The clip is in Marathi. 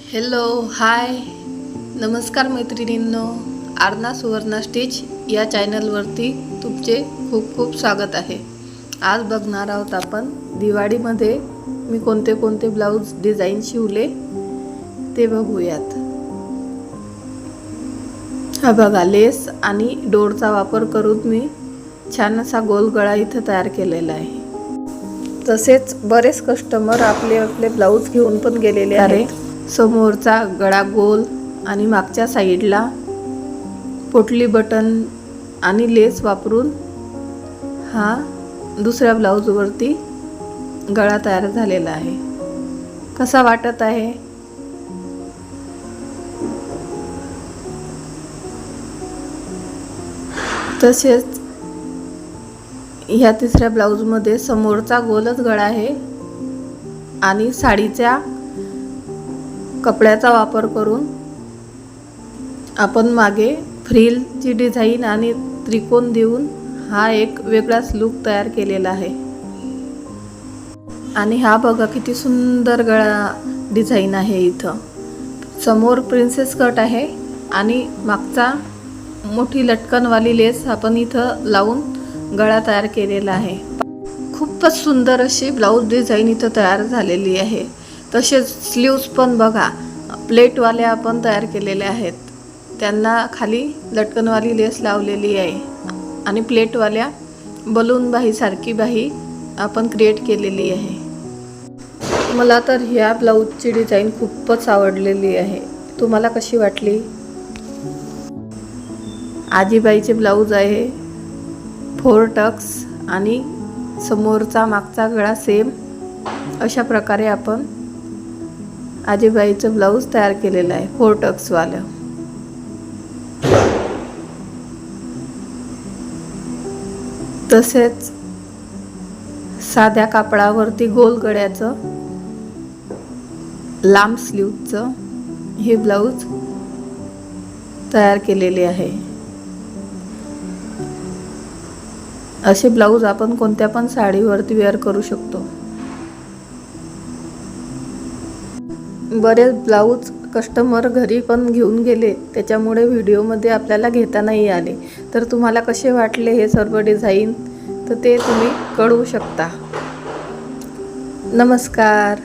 हॅलो हाय नमस्कार मैत्रिणींनो, आरना सुवर्णा स्टिच या चॅनलवरती तुमचे खूप खूप स्वागत आहे। आज बघणार आहोत आपण दिवाळीमध्ये मी कोणते कोणते ब्लाउज डिझाइन शिवले ते बघूयात। हा बघा, लेस आणि डोरचा वापर करून मी छान असा गोल गळा इथे तयार केलेला आहे। तसेच बरेच कस्टमर आपले ब्लाउज घेऊन पण गेलेले आहेत। समोरचा गळा गोल आणि मागच्या साईडला पोटली बटन आणि लेस वापरून हा दुसऱ्या ब्लाउजवरती गळा तयार झालेला आहे। कसा वाटत आहे? तसेच ह्या तिसऱ्या ब्लाउजमध्ये समोरचा गोलच गळा आहे आणि साडीच्या कपड्याचा वापर करून आपण मागे फ्रिलची डिझाइन आणि त्रिकोण देऊन हा एक वेगळाच लुक तयार केलेला आहे। आणि हा बघा किती सुंदर गळा डिझाइन आहे। इथं समोर प्रिन्सेस कट आहे आणि मागचा मोठी लटकनवाली लेस आपण इथं लावून गळा तयार केलेला आहे। खूपच सुंदर अशी ब्लाउज डिझाइन इथं तयार झालेली आहे। तसेच स्लीव्स पण बघा प्लेटवाल्या आपण तयार केलेल्या आहेत, त्यांना खाली लटकनवाली लेस लावलेली आहे आणि प्लेटवाल्या बलून बाही सारखी बाही आपण क्रिएट केलेली आहे। मला तर ह्या ब्लाउजची डिझाइन खूपच आवडलेली आहे। तुम्हाला कशी वाटली? आजीबाईचे ब्लाउज आहे, 4 टक्स आणि समोरचा मागचा गळा सेम अशा प्रकारे आपण आजीबाईचं ब्लाउज तयार केलेलं आहे 4 टक्स वालं। तसेच साध्या कापडावरती गोल गळ्याचं लांब स्लीवचं हे ब्लाउज तयार केलेले आहे। असे ब्लाउज आपण कोणत्या पण साडीवरती वेअर करू शकतो। बरेच ब्लाउज कस्टमर घरी पण घेऊन गेले, त्याच्यामुळे व्हिडिओमध्ये आपल्याला घेता नाही आले। तर तुम्हाला कसे वाटले हे सर्व डिझाइन तर ते तुम्ही कळवू शकता। नमस्कार।